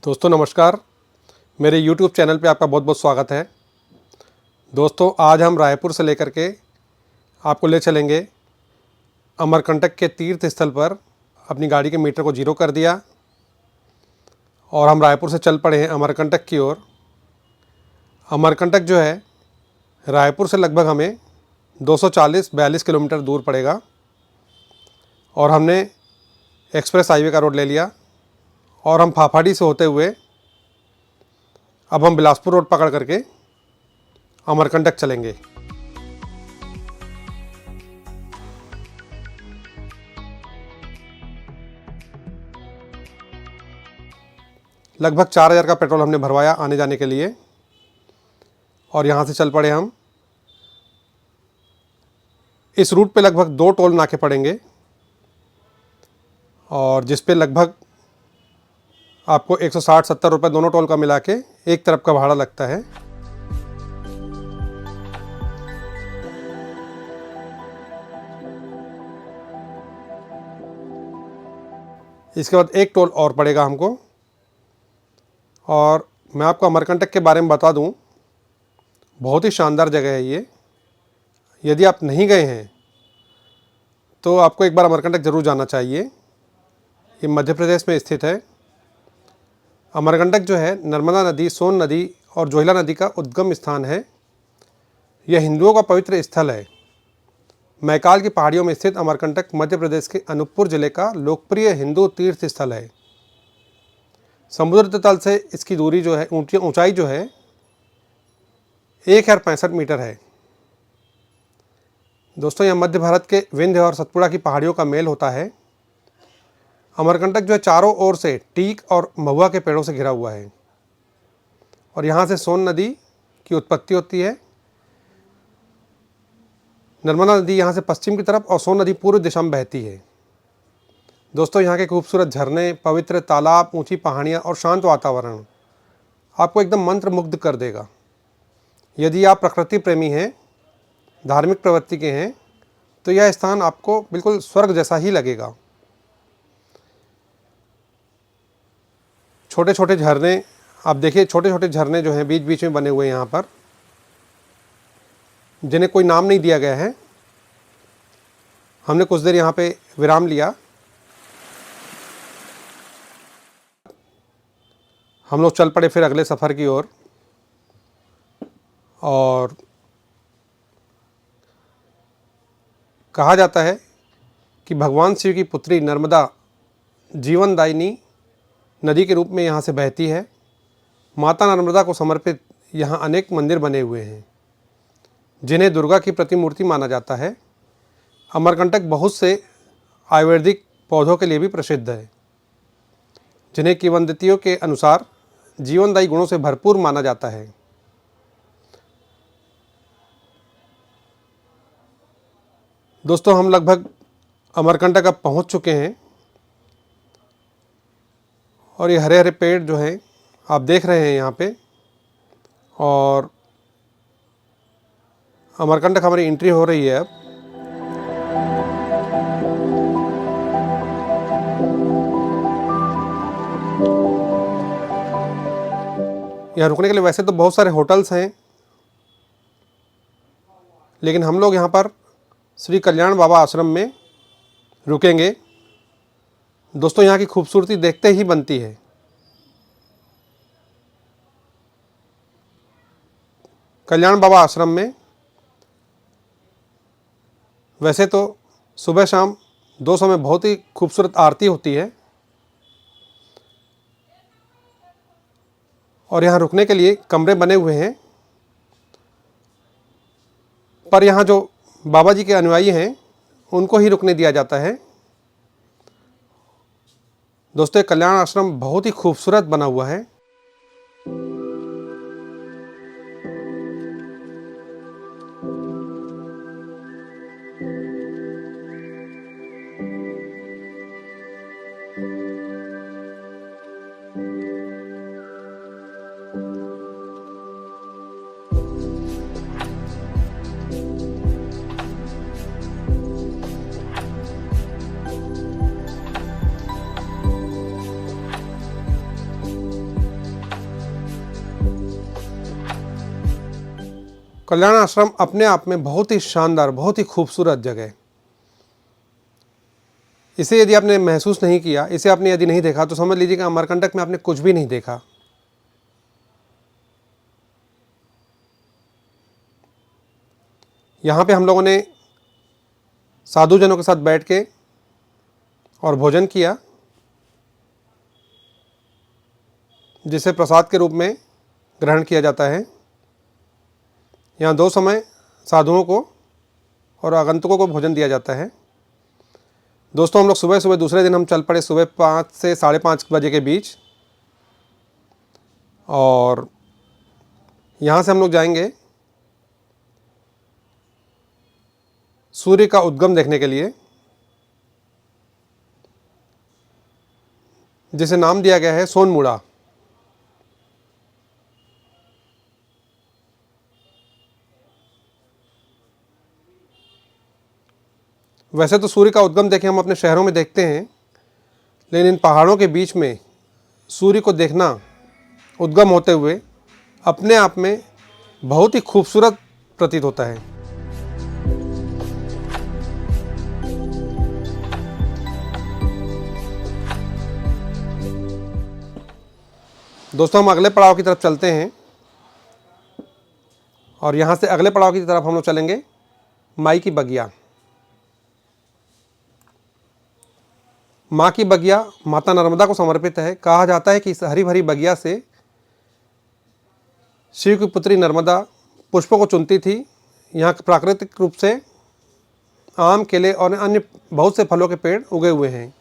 दोस्तों नमस्कार, मेरे YouTube चैनल पे आपका बहुत बहुत स्वागत है। दोस्तों आज हम रायपुर से लेकर के आपको ले चलेंगे अमरकंटक के तीर्थ स्थल पर। अपनी गाड़ी के मीटर को जीरो कर दिया और हम रायपुर से चल पड़े हैं अमरकंटक की ओर। अमरकंटक जो है रायपुर से लगभग हमें 240-42 किलोमीटर दूर पड़ेगा और हमने एक्सप्रेस हाईवे का रोड ले लिया और हम फाफाड़ी से होते हुए अब हम बिलासपुर रोड पकड़ करके अमरकंटक चलेंगे। लगभग 4000 का पेट्रोल हमने भरवाया आने जाने के लिए और यहाँ से चल पड़े हम। इस रूट पे लगभग 2 टोल नाके पड़ेंगे और जिस पे लगभग आपको 160-70 रुपये दोनों टोल का मिला के एक तरफ का भाड़ा लगता है। इसके बाद एक टोल और पड़ेगा हमको। और मैं आपको अमरकंटक के बारे में बता दूं, बहुत ही शानदार जगह है ये। यदि आप नहीं गए हैं तो आपको एक बार अमरकंटक ज़रूर जाना चाहिए। ये मध्य प्रदेश में स्थित है। अमरकंटक जो है नर्मदा नदी, सोन नदी और जोहिला नदी का उद्गम स्थान है। यह हिंदुओं का पवित्र स्थल है। मैकाल की पहाड़ियों में स्थित अमरकंटक मध्य प्रदेश के अनूपपुर जिले का लोकप्रिय हिंदू तीर्थ स्थल है। समुद्र तल से इसकी दूरी जो है, ऊंचाई जो है 1065 मीटर है। दोस्तों यह मध्य भारत के विंध्य और सतपुड़ा की पहाड़ियों का मेल होता है। अमरकंटक जो है चारों ओर से टीक और महुआ के पेड़ों से घिरा हुआ है और यहाँ से सोन नदी की उत्पत्ति होती है। नर्मदा नदी यहाँ से पश्चिम की तरफ और सोन नदी पूर्व दिशा में बहती है। दोस्तों यहाँ के खूबसूरत झरने, पवित्र तालाब, ऊंची पहाड़ियाँ और शांत वातावरण आपको एकदम मंत्रमुग्ध कर देगा। यदि आप प्रकृति प्रेमी हैं, धार्मिक प्रवृत्ति के हैं, तो यह स्थान आपको बिल्कुल स्वर्ग जैसा ही लगेगा। छोटे छोटे झरने आप देखिए, छोटे छोटे झरने जो हैं बीच बीच में बने हुए हैं यहाँ पर, जिन्हें कोई नाम नहीं दिया गया है। हमने कुछ देर यहाँ पे विराम लिया। हम लोग चल पड़े फिर अगले सफ़र की ओर। और कहा जाता है कि भगवान शिव की पुत्री नर्मदा जीवनदायिनी नदी के रूप में यहाँ से बहती है। माता नर्मदा को समर्पित यहाँ अनेक मंदिर बने हुए हैं, जिन्हें दुर्गा की प्रतिमूर्ति माना जाता है। अमरकंटक बहुत से आयुर्वेदिक पौधों के लिए भी प्रसिद्ध है, जिन्हें किंवदंतियों के अनुसार जीवनदायी गुणों से भरपूर माना जाता है। दोस्तों हम लगभग अमरकंटक अब पहुँच चुके हैं और ये हरे हरे पेड़ जो हैं आप देख रहे हैं यहाँ पे। और अमरकंटक हमारी एंट्री हो रही है अब। यहाँ रुकने के लिए वैसे तो बहुत सारे होटल्स हैं, लेकिन हम लोग यहाँ पर श्री कल्याण बाबा आश्रम में रुकेंगे। दोस्तों यहाँ की खूबसूरती देखते ही बनती है। कल्याण बाबा आश्रम में वैसे तो सुबह शाम 2 समय बहुत ही खूबसूरत आरती होती है और यहाँ रुकने के लिए कमरे बने हुए हैं। पर यहाँ जो बाबा जी के अनुयायी हैं उनको ही रुकने दिया जाता है। दोस्तों कल्याण आश्रम बहुत ही खूबसूरत बना हुआ है। कल्याण आश्रम अपने आप में बहुत ही शानदार, बहुत ही खूबसूरत जगह है। इसे यदि आपने महसूस नहीं किया, इसे आपने यदि नहीं देखा, तो समझ लीजिए कि अमरकंटक में आपने कुछ भी नहीं देखा। यहाँ पे हम लोगों ने साधुजनों के साथ बैठ के और भोजन किया, जिसे प्रसाद के रूप में ग्रहण किया जाता है। यहाँ 2 समय साधुओं को और आगंतुकों को भोजन दिया जाता है। दोस्तों, हम लोग सुबह सुबह दूसरे दिन हम चल पड़े सुबह 5 से 5:30 बजे के बीच, और यहाँ से हम लोग जाएंगे सूर्य का उद्गम देखने के लिए, जिसे नाम दिया गया है सोनमुड़ा। वैसे तो सूर्य का उद्गम देखें हम अपने शहरों में देखते हैं, लेकिन इन पहाड़ों के बीच में सूर्य को देखना उद्गम होते हुए अपने आप में बहुत ही खूबसूरत प्रतीत होता है। दोस्तों, हम अगले पड़ाव की तरफ चलते हैं, और यहाँ से अगले पड़ाव की तरफ हम लोग चलेंगे माई की बगिया। माँ की बगिया माता नर्मदा को समर्पित है। कहा जाता है कि इस हरी भरी बगिया से शिव की पुत्री नर्मदा पुष्पों को चुनती थी। यहाँ प्राकृतिक रूप से आम, केले और अन्य बहुत से फलों के पेड़ उगे हुए हैं।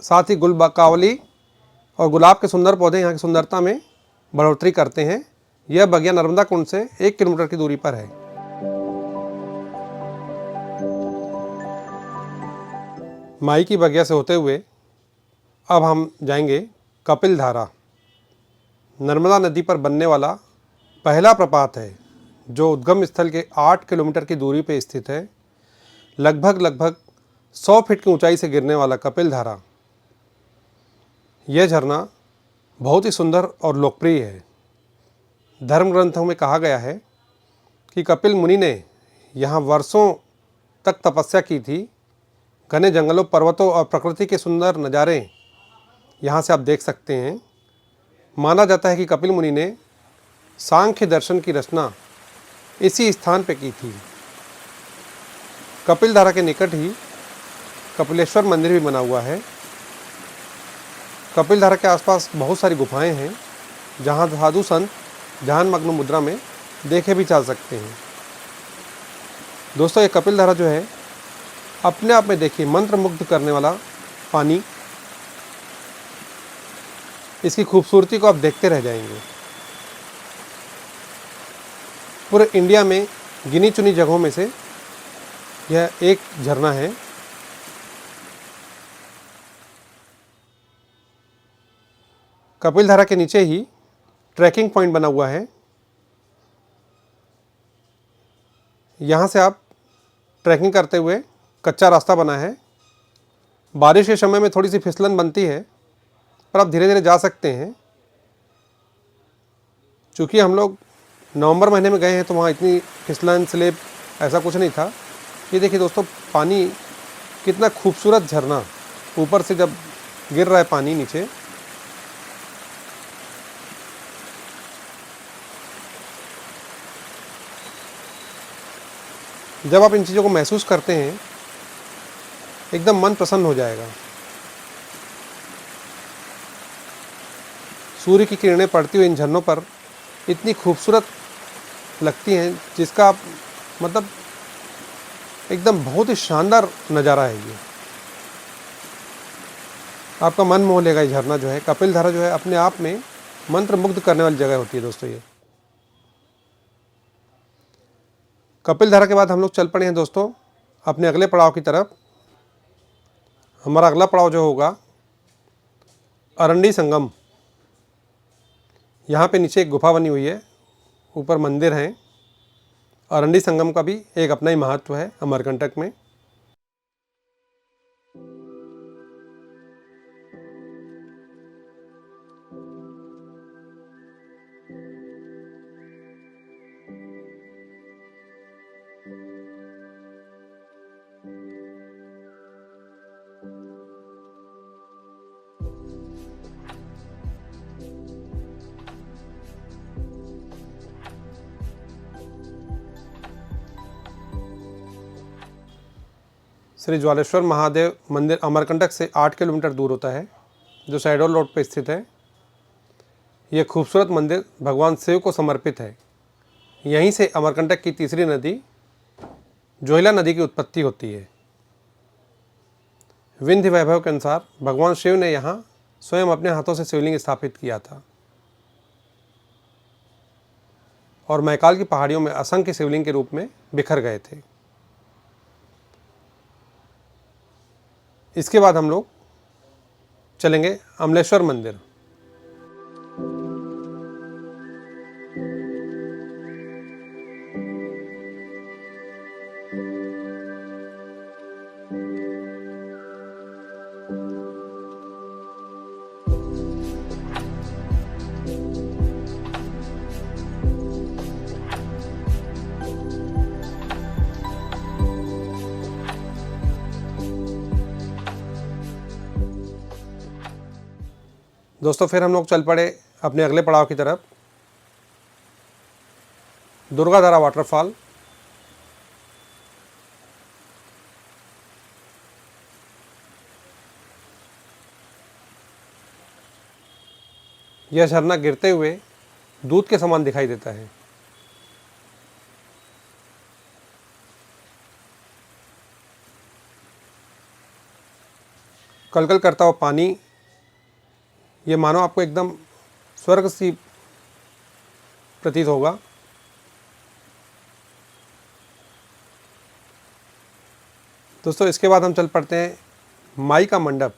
साथ ही गुलकावली और गुलाब के सुंदर पौधे यहाँ की सुंदरता में बढ़ोतरी करते हैं। यह बगिया नर्मदा कुंड से 1 किलोमीटर की दूरी पर है। माई की बगिया से होते हुए अब हम जाएंगे कपिल धारा। नर्मदा नदी पर बनने वाला पहला प्रपात है, जो उद्गम स्थल के 8 किलोमीटर की दूरी पर स्थित है। लगभग 100 फीट की ऊंचाई से गिरने वाला कपिल धारा, यह झरना बहुत ही सुंदर और लोकप्रिय है। धर्म ग्रंथों में कहा गया है कि कपिल मुनि ने यहाँ वर्षों तक तपस्या की थी। घने जंगलों, पर्वतों और प्रकृति के सुंदर नज़ारे यहाँ से आप देख सकते हैं। माना जाता है कि कपिल मुनि ने सांख्य दर्शन की रचना इसी स्थान पर की थी। कपिल धारा के निकट ही कपिलेश्वर मंदिर भी बना हुआ है। कपिल धारा के आसपास बहुत सारी गुफाएं हैं, जहां साधु संत ध्यान मग्न मुद्रा में देखे भी जा सकते हैं। दोस्तों, ये कपिल धारा जो है अपने आप में देखिए मंत्र मुग्ध करने वाला पानी। इसकी खूबसूरती को आप देखते रह जाएंगे। पूरे इंडिया में गिनी चुनी जगहों में से यह एक झरना है। कपिल धारा के नीचे ही ट्रैकिंग पॉइंट बना हुआ है। यहाँ से आप ट्रैकिंग करते हुए, कच्चा रास्ता बना है। बारिश के समय में थोड़ी सी फिसलन बनती है, पर आप धीरे धीरे जा सकते हैं। चूँकि हम लोग नवंबर महीने में गए हैं, तो वहाँ इतनी फिसलन, स्लिप ऐसा कुछ नहीं था। ये देखिए दोस्तों, पानी कितना खूबसूरत झरना ऊपर से जब गिर रहा है पानी नीचे। जब आप इन चीज़ों को महसूस करते हैं, एकदम मन प्रसन्न हो जाएगा। सूर्य की किरणें पड़ती हुई इन झरनों पर इतनी खूबसूरत लगती हैं, जिसका आप मतलब एकदम बहुत ही शानदार नज़ारा है। ये आपका मन मोह लेगा। ये झरना जो है, कपिल धारा जो है, अपने आप में मंत्र मुग्ध करने वाली जगह होती है दोस्तों। ये कपिल धारा के बाद हम लोग चल पड़े हैं दोस्तों अपने अगले पड़ाव की तरफ। हमारा अगला पड़ाव जो होगा अरंडी संगम। यहाँ पे नीचे एक गुफा बनी हुई है, ऊपर मंदिर है। अरंडी संगम का भी एक अपना ही महत्व है अमरकंटक में। श्री ज्वालेश्वर महादेव मंदिर अमरकंटक से 8 किलोमीटर दूर होता है, जो शहडोल रोड पर स्थित है। यह खूबसूरत मंदिर भगवान शिव को समर्पित है। यहीं से अमरकंटक की तीसरी नदी जोहिला नदी की उत्पत्ति होती है। विंध्य वैभव के अनुसार भगवान शिव ने यहाँ स्वयं अपने हाथों से शिवलिंग स्थापित किया था और मैकाल की पहाड़ियों में असंख्य शिवलिंग के रूप में बिखर गए थे। इसके बाद हम लोग चलेंगे अमलेश्वर मंदिर। दोस्तों फिर हम लोग चल पड़े अपने अगले पड़ाव की तरफ, दुर्गाधारा वाटरफॉल। यह झरना गिरते हुए दूध के समान दिखाई देता है। कलकल करता हुआ पानी, ये मानो आपको एकदम स्वर्ग सी प्रतीत होगा। दोस्तों इसके बाद हम चल पड़ते हैं माई का मंडप।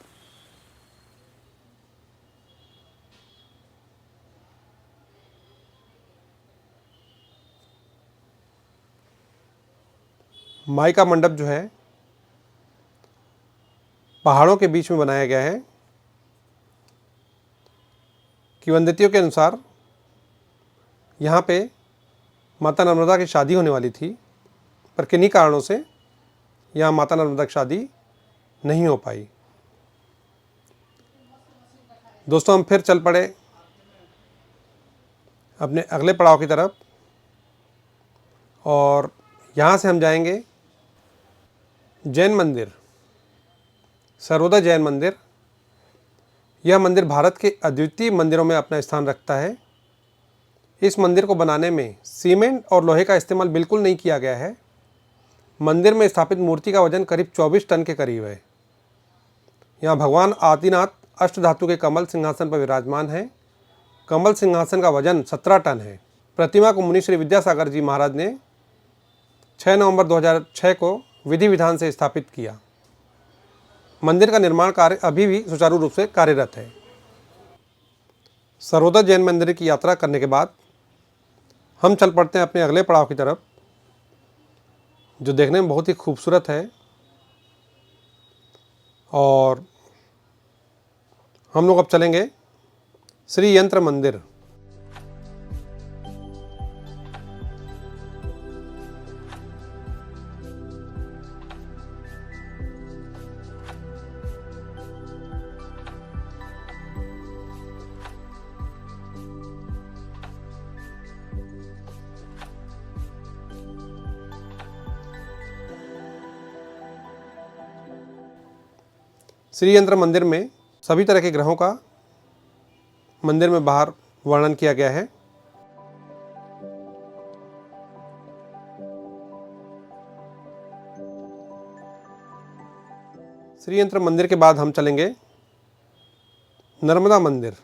माई का मंडप जो है पहाड़ों के बीच में बनाया गया है। किंवदंतियों के अनुसार यहाँ पे माता नर्मदा की शादी होने वाली थी, पर किन्हीं कारणों से यहाँ माता नर्मदा की शादी नहीं हो पाई। दोस्तों हम फिर चल पड़े अपने अगले पड़ाव की तरफ और यहाँ से हम जाएंगे जैन मंदिर, सर्वोदय जैन मंदिर। यह मंदिर भारत के अद्वितीय मंदिरों में अपना स्थान रखता है। इस मंदिर को बनाने में सीमेंट और लोहे का इस्तेमाल बिल्कुल नहीं किया गया है। मंदिर में स्थापित मूर्ति का वजन करीब 24 टन के करीब है। यहाँ भगवान आदिनाथ अष्टधातु के कमल सिंहासन पर विराजमान हैं। कमल सिंहासन का वजन 17 टन है। प्रतिमा को मुनि श्री विद्यासागर जी महाराज ने 6 नवंबर 2006 को विधि विधान से स्थापित किया। मंदिर का निर्माण कार्य अभी भी सुचारू रूप से कार्यरत है। सर्वोदय जैन मंदिर की यात्रा करने के बाद हम चल पड़ते हैं अपने अगले पड़ाव की तरफ, जो देखने में बहुत ही खूबसूरत है। और हम लोग अब चलेंगे श्री यंत्र मंदिर। श्री यंत्र मंदिर में सभी तरह के ग्रहों का मंदिर में बाहर वर्णन किया गया है। श्री यंत्र मंदिर के बाद हम चलेंगे नर्मदा मंदिर,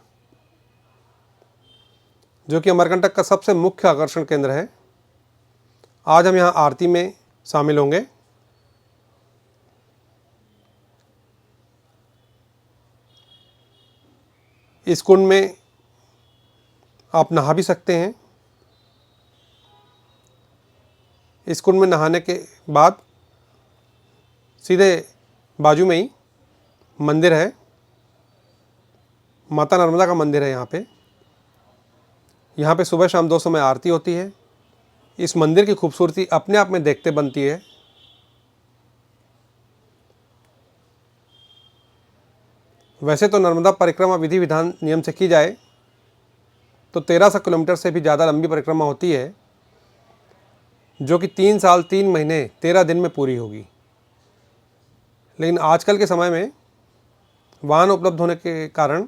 जो कि अमरकंटक का सबसे मुख्य आकर्षण केंद्र है। आज हम यहाँ आरती में शामिल होंगे। इस कुंड में आप नहा भी सकते हैं। इस कुंड में नहाने के बाद सीधे बाजू में ही मंदिर है, माता नर्मदा का मंदिर है। यहाँ पे सुबह शाम 2 समय आरती होती है। इस मंदिर की खूबसूरती अपने आप में देखते बनती है। वैसे तो नर्मदा परिक्रमा विधि विधान नियम से की जाए तो 1300 किलोमीटर से भी ज़्यादा लंबी परिक्रमा होती है, जो कि 3 साल 3 महीने 13 दिन में पूरी होगी। लेकिन आजकल के समय में वाहन उपलब्ध होने के कारण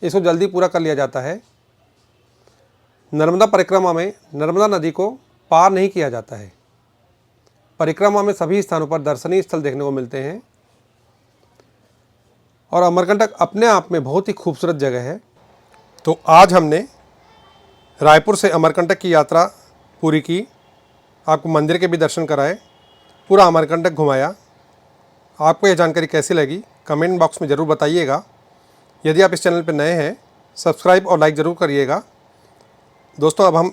इसको जल्दी पूरा कर लिया जाता है। नर्मदा परिक्रमा में नर्मदा नदी को पार नहीं किया जाता है। परिक्रमा में सभी स्थानों पर दर्शनीय स्थल देखने को मिलते हैं और अमरकंटक अपने आप में बहुत ही खूबसूरत जगह है। तो आज हमने रायपुर से अमरकंटक की यात्रा पूरी की, आपको मंदिर के भी दर्शन कराए, पूरा अमरकंटक घुमाया। आपको यह जानकारी कैसी लगी कमेंट बॉक्स में ज़रूर बताइएगा। यदि आप इस चैनल पर नए हैं सब्सक्राइब और लाइक ज़रूर करिएगा। दोस्तों अब हम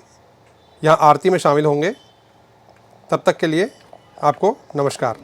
यहाँ आरती में शामिल होंगे, तब तक के लिए आपको नमस्कार।